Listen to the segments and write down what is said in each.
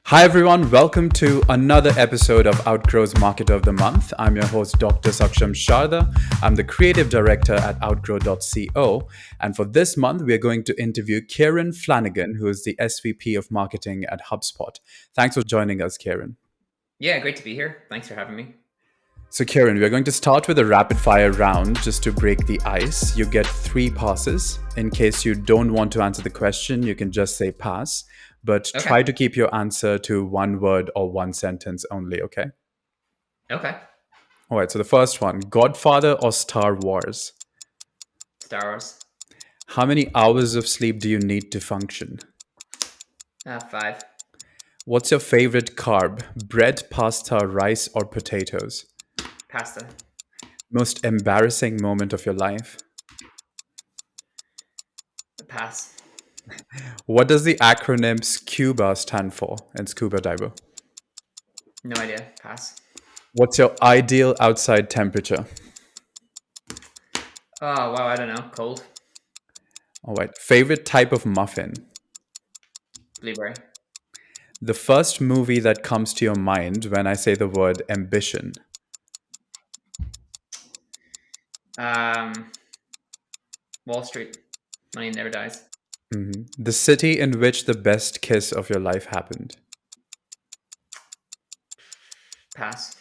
Hi everyone, welcome to another episode of Outgrow's Marketer of the Month. I'm your host, Dr. Saksham Sharda. I'm the creative director at outgrow.co. And for this month, we're going to interview Kieran Flanagan, who is the SVP of marketing at HubSpot. Thanks for joining us, Kieran. Yeah, great to be here. Thanks for having me. So, Kieran, we're going to start with a rapid fire round just to break the ice. You get 3 passes. In case you don't want to answer the question, you can just say pass, but Okay. try to keep your answer to one word or one sentence only, okay? Okay. All right, so the first one, Godfather or Star Wars? Star Wars. How many hours of sleep do you need to function? 5. What's your favorite carb? Bread, pasta, rice, or potatoes? Pasta. Most embarrassing moment of your life? Pass. What does the acronym SCUBA stand for in scuba diver? No idea. Pass. What's your ideal outside temperature? Oh, wow. I don't know. Cold. All right, favorite type of muffin? Blueberry. The first movie that comes to your mind when I say the word ambition? Um, Wall Street. Money never dies. The city in which the best kiss of your life happened? Pass.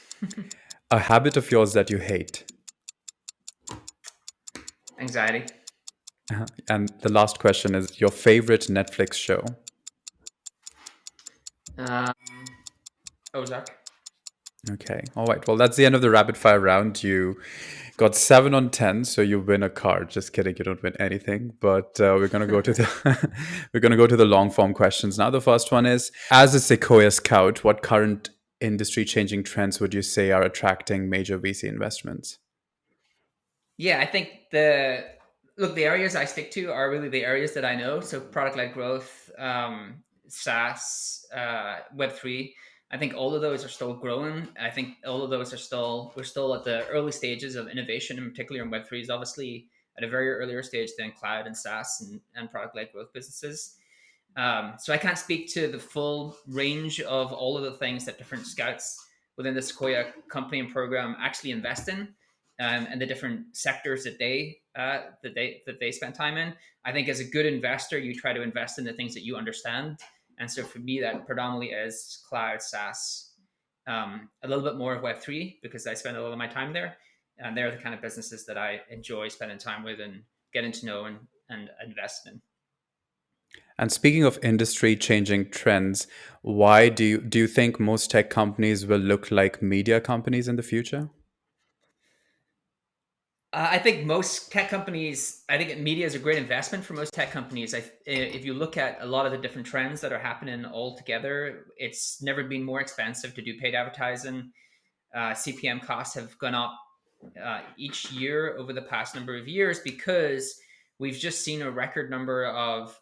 A habit of yours that you hate? Anxiety. And the last question is your favorite Netflix show? Um, Ozark. Okay. All right. Well, that's the end of the rapid fire round. You got 7 on 10, so you win a card. Just kidding. You don't win anything. But we're gonna go to the we're gonna go to the long form questions now. The first one is: as a Sequoia scout, what current industry changing trends would you say are attracting major VC investments? Yeah, I think the areas I stick to are really the areas that I know. So product-led growth, SaaS, Web3. I think all of those are still growing. I think all of those we're still at the early stages of innovation, in particular in Web3 is obviously at a very earlier stage than cloud and SaaS and product-led growth businesses. So I can't speak to the full range of all of the things that different scouts within the Sequoia company and program actually invest in, and the different sectors that they spend time in. I think as a good investor, you try to invest in the things that you understand, and so for me, that predominantly is cloud, SaaS, a little bit more of Web3 because I spend a lot of my time there, and they're the kind of businesses that I enjoy spending time with and getting to know and invest in. And speaking of industry changing trends, why do you think most tech companies will look like media companies in the future? I think most tech companies, I think media is a great investment for most tech companies. If you look at a lot of the different trends that are happening all together, it's never been more expensive to do paid advertising. CPM costs have gone up each year over the past number of years because we've just seen a record number of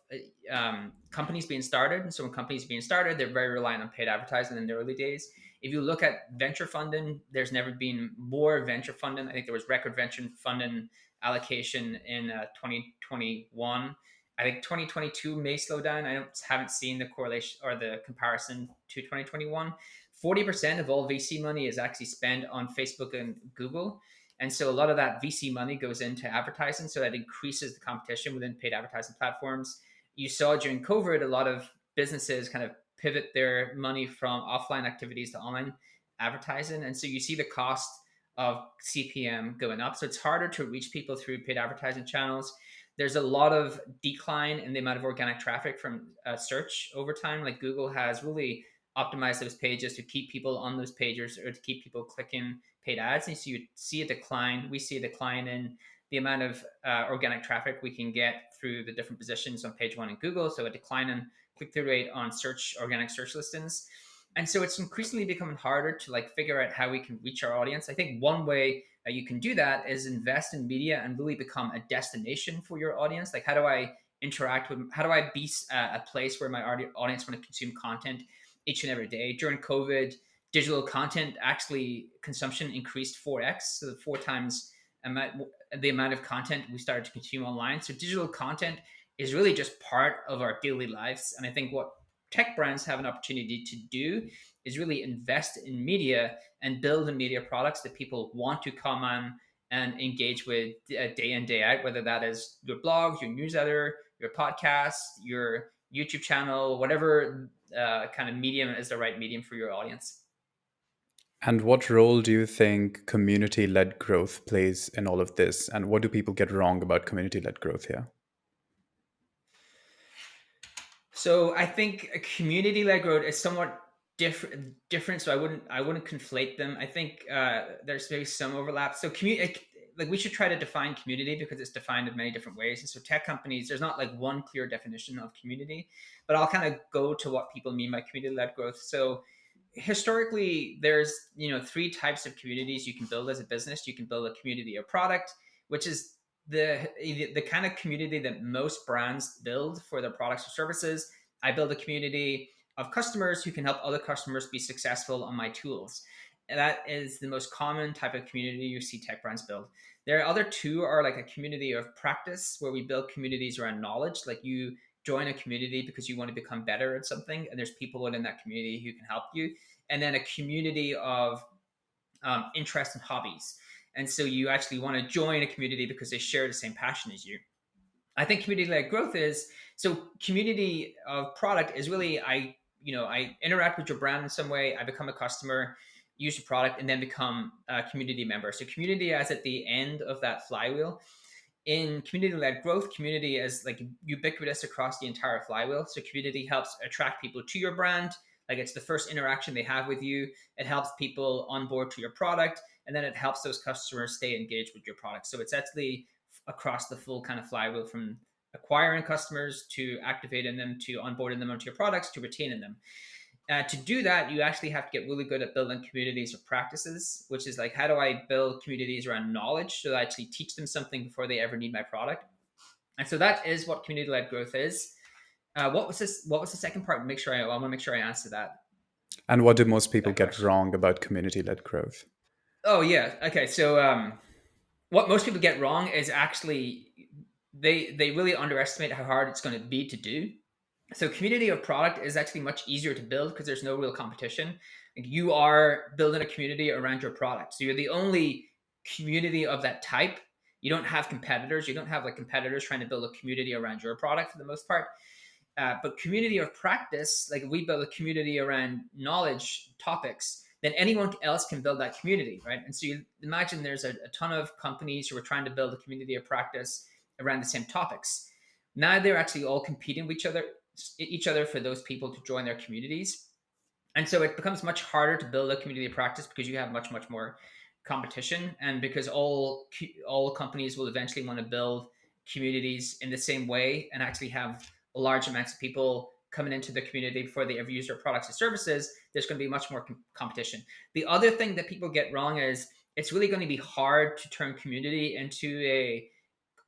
companies being started. And so when companies are being started, they're very reliant on paid advertising in the early days. If you look at venture funding, there's never been more venture funding. I think there was record venture funding allocation in 2021. I think 2022 may slow down. Haven't seen the correlation or the comparison to 2021. 40% of all VC money is actually spent on Facebook and Google. And so a lot of that VC money goes into advertising. So that increases the competition within paid advertising platforms. You saw during COVID, a lot of businesses kind of pivot their money from offline activities to online advertising. And so you see the cost of CPM going up. So it's harder to reach people through paid advertising channels. There's a lot of decline in the amount of organic traffic from search over time. Like Google has really optimize those pages to keep people on those pages or to keep people clicking paid ads. And so you see a decline. We see a decline in the amount of organic traffic we can get through the different positions on page one in Google. So a decline in click-through rate on organic search listings. And so it's increasingly becoming harder to like figure out how we can reach our audience. I think one way that you can do that is invest in media and really become a destination for your audience. Like, how do I interact with, how do I be a place where my audience want to consume content each and every day? During COVID, digital content actually consumption increased 4x, so 4 times the amount of content we started to consume online. So digital content is really just part of our daily lives. And I think what tech brands have an opportunity to do is really invest in media and build the media products that people want to come on and engage with day in, day out, whether that is your blog, your newsletter, your podcast, your YouTube channel, whatever kind of medium is the right medium for your audience. And what role do you think community-led growth plays in all of this? And what do people get wrong about community-led growth here? So I think a community-led growth is somewhat different. So I wouldn't conflate them. I think there's maybe some overlap. So community, like we should try to define community because it's defined in many different ways. And so tech companies, there's not like one clear definition of community, but I'll kind of go to what people mean by community-led growth. So historically, there's three types of communities you can build as a business. You can build a community of product, which is the kind of community that most brands build for their products or services. I build a community of customers who can help other customers be successful on my tools. And that is the most common type of community you see tech brands build. There are other two are like a community of practice where we build communities around knowledge. Like you join a community because you want to become better at something, and there's people within that community who can help you. And then a community of interest and hobbies. And so you actually want to join a community because they share the same passion as you. I think community-led growth is so community of product is really I interact with your brand in some way. I become a customer, use your product, and then become a community member. So community as at the end of that flywheel. In community-led growth, community is like ubiquitous across the entire flywheel. So community helps attract people to your brand. Like it's the first interaction they have with you. It helps people onboard to your product, and then it helps those customers stay engaged with your product. So it's actually across the full kind of flywheel from acquiring customers to activating them to onboarding them onto your products to retaining them. To do that, you actually have to get really good at building communities of practices, which is like, how do I build communities around knowledge so that I actually teach them something before they ever need my product? And so that is what community-led growth is. What was this? What was the second part? I want to make sure I answer And what do most people that get question. wrong about community-led growth? Oh yeah. Okay. So what most people get wrong is actually they really underestimate how hard it's going to be to do. So community of product is actually much easier to build because there's no real competition. Like you are building a community around your product, so you're the only community of that type. You don't have competitors. You don't have like competitors trying to build a community around your product for the most part. But community of practice, like if we build a community around knowledge topics, then anyone else can build that community, right? And so you imagine there's a ton of companies who are trying to build a community of practice around the same topics. Now they're actually all competing with each other for those people to join their communities. And so it becomes much harder to build a community of practice because you have much more competition, and because all companies will eventually want to build communities in the same way and actually have large amounts of people coming into the community before they ever use their products and services. There's going to be much more competition. The other thing that people get wrong is it's really going to be hard to turn community into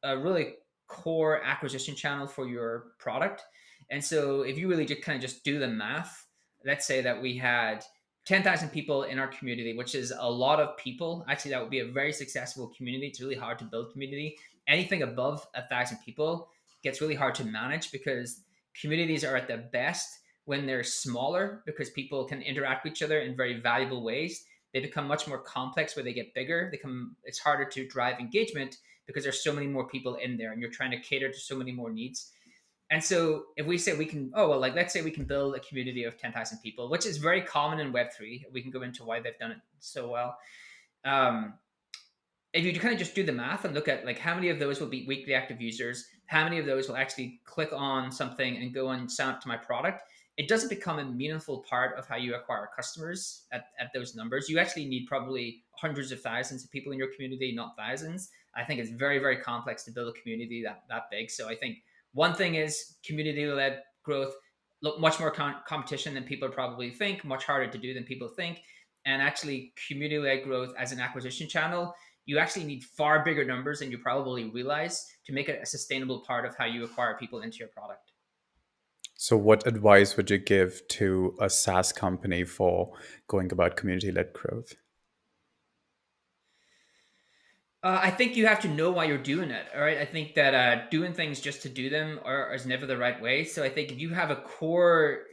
a really core acquisition channel for your product. And so if you really just kind of just do the math, let's say that we had 10,000 people in our community, which is a lot of people. Actually, that would be a very successful community. It's really hard to build community. Anything above 1,000 people gets really hard to manage because communities are at their best when they're smaller because people can interact with each other in very valuable ways. They become much more complex where they get bigger. It's harder to drive engagement because there's so many more people in there and you're trying to cater to so many more needs. And so if we say we can, oh, well, like let's say we can build a community of 10,000 people, which is very common in Web3. We can go into why they've done it so well. Um, if you kind of just do the math and look at like how many of those will be weekly active users, how many of those will actually click on something and go and sign up to my product, it doesn't become a meaningful part of how you acquire customers at those numbers. You actually need probably hundreds of thousands of people in your community, not thousands. I think it's very, very complex to build a community that big. So I think one thing is community-led growth, look, much more competition than people probably think, much harder to do than people think. And actually community-led growth as an acquisition channel, you actually need far bigger numbers than you probably realize to make it a sustainable part of how you acquire people into your product. So, what advice would you give to a SaaS company for going about community-led growth? I think you have to know why you're doing it. All right. I think that doing things just to do them is never the right way. So I think if you have a core,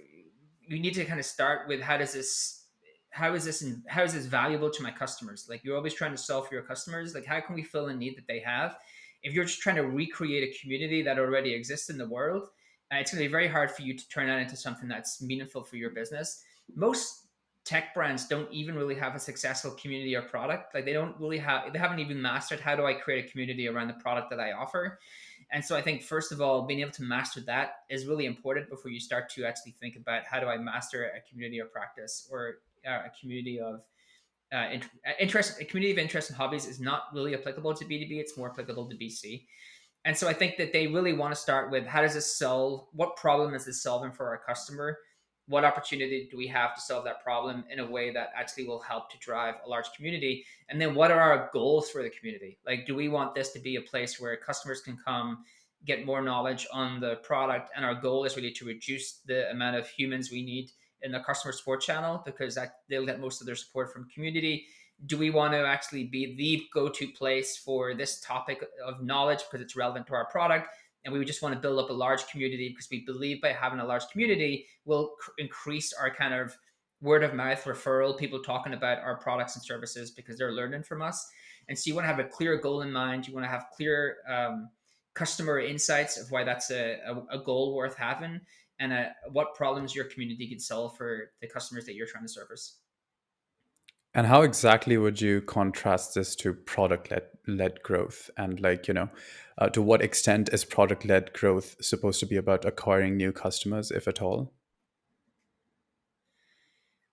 you need to kind of start with how is this valuable to my customers? Like, you're always trying to solve for your customers. Like, how can we fill a need that they have? If you're just trying to recreate a community that already exists in the world, it's going to be very hard for you to turn that into something that's meaningful for your business. Most tech brands don't even really have a successful community or product. Like, they haven't even mastered, how do I create a community around the product that I offer? And so I think, first of all, being able to master that is really important before you start to actually think about, how do I master a community or practice, or a community of interest. A community of interest and hobbies is not really applicable to B2B. It's more applicable to B2C. And so I think that they really want to start with, how does this solve? What problem is this solving for our customer? What opportunity do we have to solve that problem in a way that actually will help to drive a large community? And then, what are our goals for the community? Like, do we want this to be a place where customers can come, get more knowledge on the product, and our goal is really to reduce the amount of humans we need in the customer support channel, because that they'll get most of their support from community? Do we want to actually be the go-to place for this topic of knowledge because it's relevant to our product? And we just want to build up a large community because we believe by having a large community will increase our kind of word of mouth referral, people talking about our products and services because they're learning from us. And so you want to have a clear goal in mind. You want to have clear customer insights of why that's a goal worth having, and what problems your community can solve for the customers that you're trying to service. And how exactly would you contrast this to product led growth? And to what extent is product led growth supposed to be about acquiring new customers, if at all?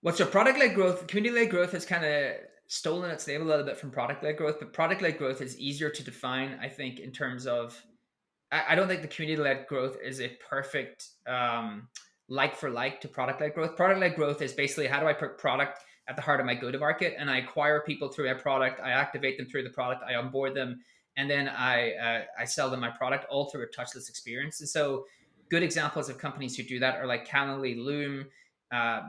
What's a product led growth? Community led growth has kind of stolen its name a little bit from product led growth, but product led growth is easier to define, I think, in terms of, I don't think the community led growth is a perfect like for like to product led growth. Product led growth is basically, how do I put product at the heart of my go to market, and I acquire people through a product, I activate them through the product, I onboard them, and then I sell them my product, all through a touchless experience. And so, good examples of companies who do that are like Calendly, Loom,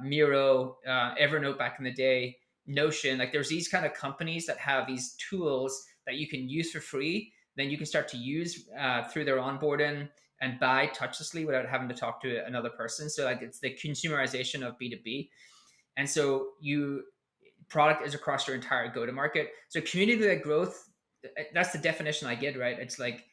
Miro, Evernote back in the day, Notion. Like, there's these kind of companies that have these tools that you can use for free, then you can start to use through their onboarding, and buy touchlessly without having to talk to another person. So, like, it's the consumerization of B2B. And so, product is across your entire go to market. So community led growth, that's the definition I get, right? It's like,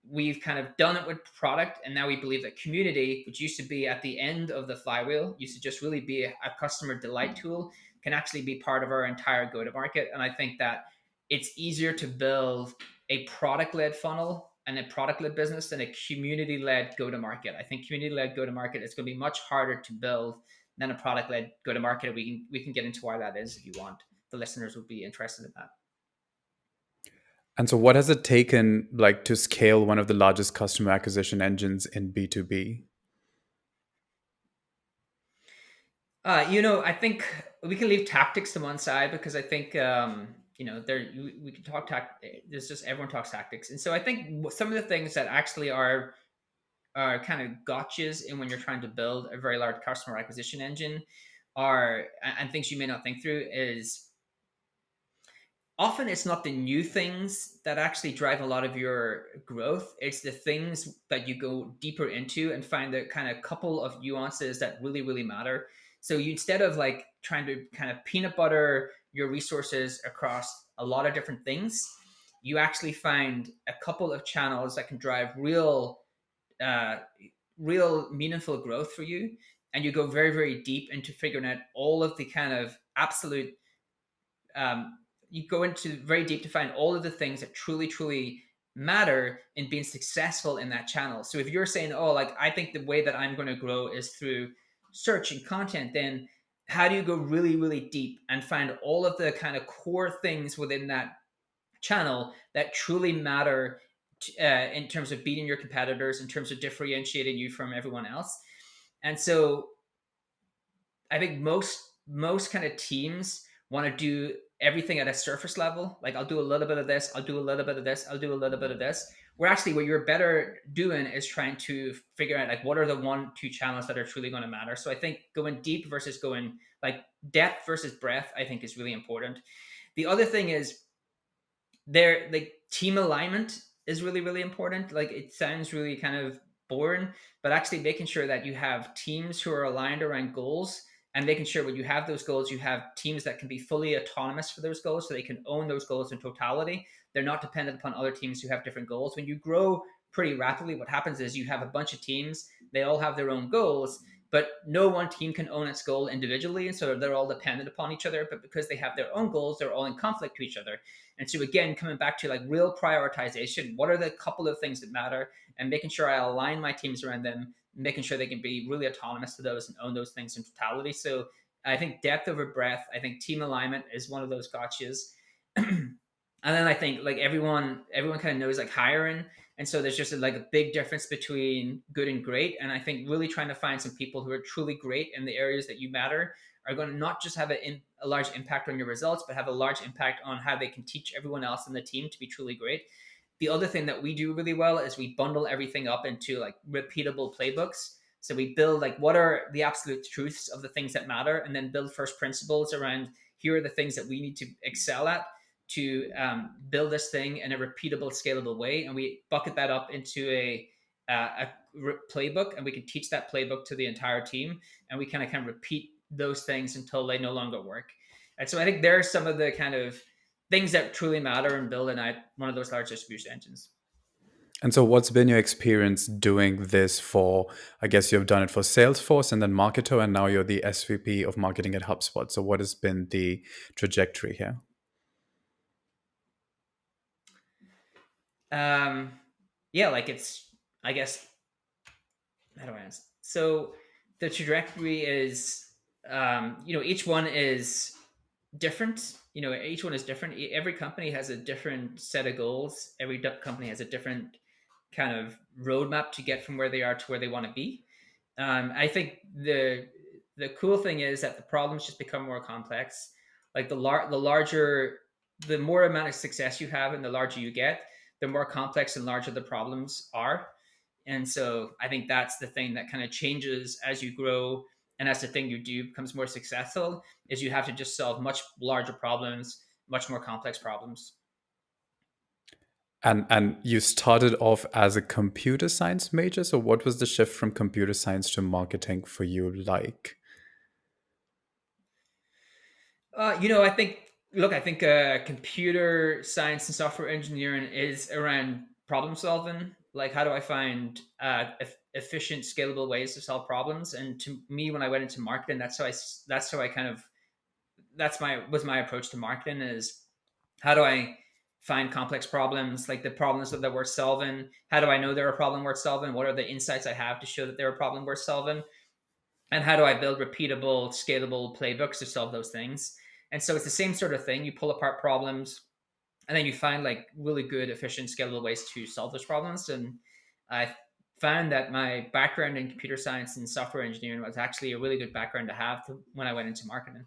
we've kind of done it with product, and now we believe that community, which used to be at the end of the flywheel, used to just really be a customer delight tool, can actually be part of our entire go to market. And I think that it's easier to build a product led funnel and a product led business than a community led go to market. I think community led go to market is going to be much harder to build than a product led go to market. We can get into why that is if you want. The listeners would be interested in that. And so, what has it taken, to scale one of the largest customer acquisition engines in B2B? I think we can leave tactics to one side, because I think we can talk there's just, everyone talks tactics. And so I think some of the things that actually are kind of gotchas in when you're trying to build a very large customer acquisition engine are, and things you may not think through, is often it's not the new things that actually drive a lot of your growth. It's the things that you go deeper into and find the kind of couple of nuances that really, really matter. So instead of like trying to kind of peanut butter your resources across a lot of different things, you actually find a couple of channels that can drive uh, real meaningful growth for you. And you go very, very deep into figuring out all of the kind of absolute you go into very deep to find all of the things that truly, truly matter in being successful in that channel. So if you're saying, oh, like, I think the way that I'm going to grow is through search and content, then how do you go really, really deep and find all of the kind of core things within that channel that truly matter in terms of beating your competitors, in terms of differentiating you from everyone else? And so I think most kind of teams want to do everything at a surface level. Like, I'll do a little bit of this, I'll do a little bit of this, I'll do a little bit of this. Where actually what you're better doing is trying to figure out, like, what are the 1-2 channels that are truly going to matter. So I think going deep versus going, like, depth versus breadth, I think is really important. The other thing is, like, team alignment is really, really important. Like, it sounds really kind of boring, but actually making sure that you have teams who are aligned around goals, and making sure when you have those goals, you have teams that can be fully autonomous for those goals, so they can own those goals in totality. They're not dependent upon other teams who have different goals. When you grow pretty rapidly, what happens is you have a bunch of teams, they all have their own goals, but no one team can own its goal individually, and so they're all dependent upon each other. But because they have their own goals, they're all in conflict to each other. And so again, coming back to like real prioritization, what are the couple of things that matter, and making sure I align my teams around them, making sure they can be really autonomous to those and own those things in totality. So I think depth over breadth. I think team alignment is one of those gotchas. And then I think like everyone kind of knows like hiring, and so there's just like a big difference between good and great. And I think really trying to find some people who are truly great in the areas that you matter are going to not just have a large impact on your results, but have a large impact on how they can teach everyone else in the team to be truly great. The other thing that we do really well is we bundle everything up into like repeatable playbooks. So we build like what are the absolute truths of the things that matter, and then build first principles around here are the things that we need to excel at to build this thing in a repeatable, scalable way. And we bucket that up into a playbook, and we can teach that playbook to the entire team. And we kind of repeat those things until they no longer work. And so I think there are some of the kind of things that truly matter in building out one of those large distribution engines. And so, what's been your experience doing this for? I guess you've done it for Salesforce and then Marketo, and now you're the SVP of marketing at HubSpot. So, what has been the trajectory here? Yeah, like it's, I guess, how do I answer? So the trajectory is, each one is different. Each one is different. Every company has a different set of goals. Every company has a different kind of roadmap to get from where they are to where they want to be. I think the cool thing is that the problems just become more complex. Like the larger, the more amount of success you have, and the larger you get, the more complex and larger the problems are. And so I think that's the thing that kind of changes as you grow, and as the thing you do becomes more successful, is you have to just solve much larger problems, much more complex problems. And you started off as a computer science major. So, what was the shift from computer science to marketing for you like? I think, look, I think computer science and software engineering is around problem solving. Like, how do I find efficient, scalable ways to solve problems? And to me, when I went into marketing, that's how I kind of that's my was my approach to marketing is how do I find complex problems, like the problems that we're solving? How do I know they're a problem worth solving? What are the insights I have to show that they're a problem worth solving? And how do I build repeatable, scalable playbooks to solve those things? And so it's the same sort of thing. You pull apart problems, and then you find like really good, efficient, scalable ways to solve those problems. And I found that my background in computer science and software engineering was actually a really good background to have when I went into marketing.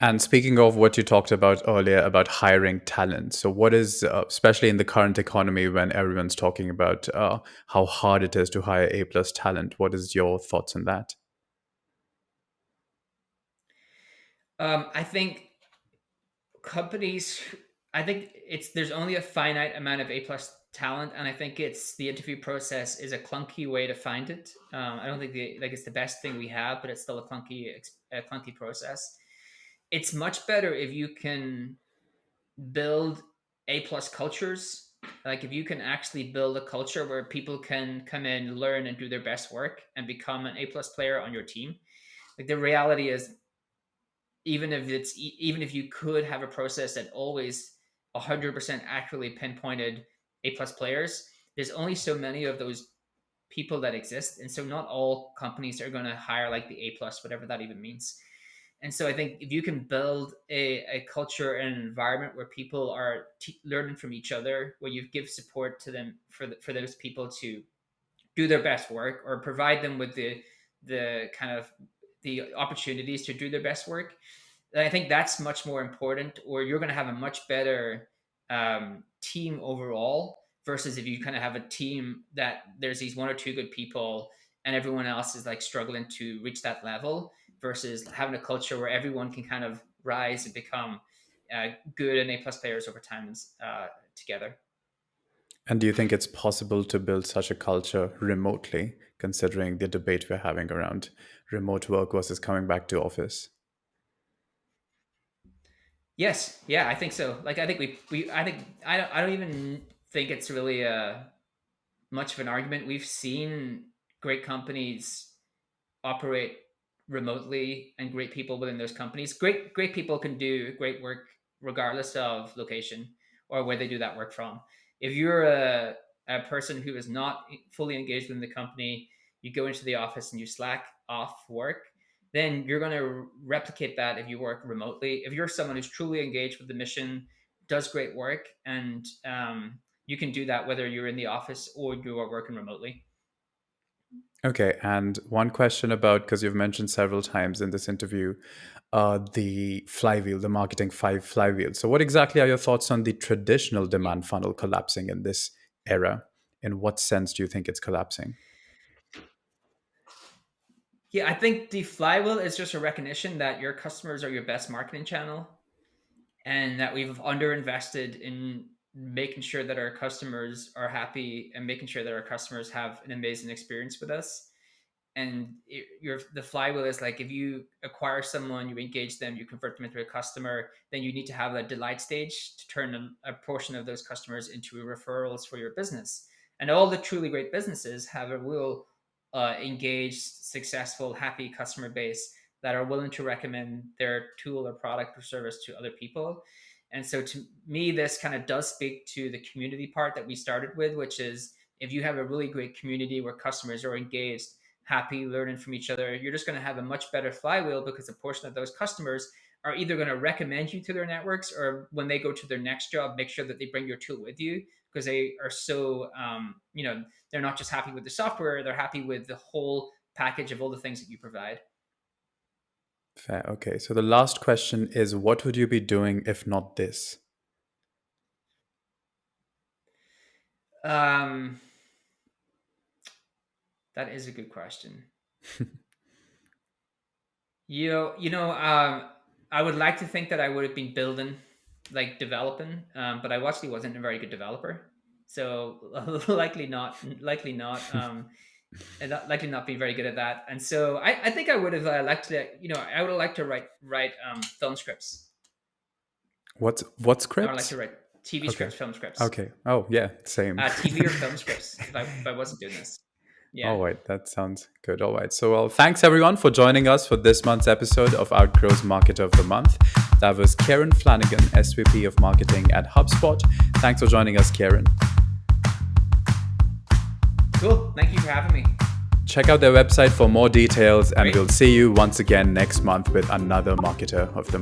And speaking of what you talked about earlier about hiring talent, so what is, especially in the current economy when everyone's talking about how hard it is to hire A plus talent, what is your thoughts on that? I think companies, I think there's only a finite amount of A plus talent, and I think it's the interview process is a clunky way to find it. I don't think it's the best thing we have, but it's still a clunky process. It's much better if you can build A plus cultures. Like if you can actually build a culture where people can come in, learn, and do their best work and become an A plus player on your team. Like the reality is, even if you could have a process that always 100% accurately pinpointed A plus players, there's only so many of those people that exist, and so not all companies are going to hire like the A plus, whatever that even means. And so I think if you can build a culture and an environment where people are learning from each other, where you give support to them for those people to do their best work, or provide them with the kind of the opportunities to do their best work, I think that's much more important, or you're going to have a much better team overall, versus if you kind of have a team that there's these one or two good people and everyone else is like struggling to reach that level, versus having a culture where everyone can kind of rise and become good and A plus players over time together. And do you think it's possible to build such a culture remotely, considering the debate we're having around remote work versus coming back to office? Yes, yeah, I think so. Like, I think I think I don't even think it's really much of an argument. We've seen great companies operate remotely and great people within those companies. Great people can do great work regardless of location or where they do that work from. If you're a person who is not fully engaged within the company, you go into the office and you slack off work, then you're going to replicate that if you work remotely. If you're someone who's truly engaged with the mission, does great work, and you can do that whether you're in the office or you are working remotely. Okay, and one question about, because you've mentioned several times in this interview, the flywheel, the marketing flywheel. So, what exactly are your thoughts on the traditional demand funnel collapsing in this era? In what sense do you think it's collapsing? Yeah, I think the flywheel is just a recognition that your customers are your best marketing channel, and that we've underinvested in making sure that our customers are happy and making sure that our customers have an amazing experience with us. And the flywheel is like, if you acquire someone, you engage them, you convert them into a customer, then you need to have a delight stage to turn a portion of those customers into referrals for your business. And all the truly great businesses have a real engaged, successful, happy customer base that are willing to recommend their tool or product or service to other people. And so to me, this kind of does speak to the community part that we started with, which is, if you have a really great community where customers are engaged, happy, learning from each other, you're just going to have a much better flywheel, because a portion of those customers are either going to recommend you to their networks, or when they go to their next job, make sure that they bring your tool with you, because they are so, they're not just happy with the software, they're happy with the whole package of all the things that you provide. Fair. Okay. So, the last question is, what would you be doing if not this? Um, that is a good question. I would like to think that I would have been building, like developing, but I actually wasn't a very good developer, so likely not be very good at that. And so I think I would have liked to, I would like to write film scripts. What I would like to scripts? write TV Okay. scripts, film scripts, Okay. Oh, yeah. Same. TV or film scripts. If I wasn't doing this, yeah. All right, that sounds good. All right. So, well, thanks everyone for joining us for this month's episode of Outgrow's Marketer of the Month. That was Kieran Flanagan, SVP of Marketing at HubSpot. Thanks for joining us, Kieran. Cool. Thank you for having me. Check out their website for more details, and Great. we'll see you once again next month with another Marketer of the Month.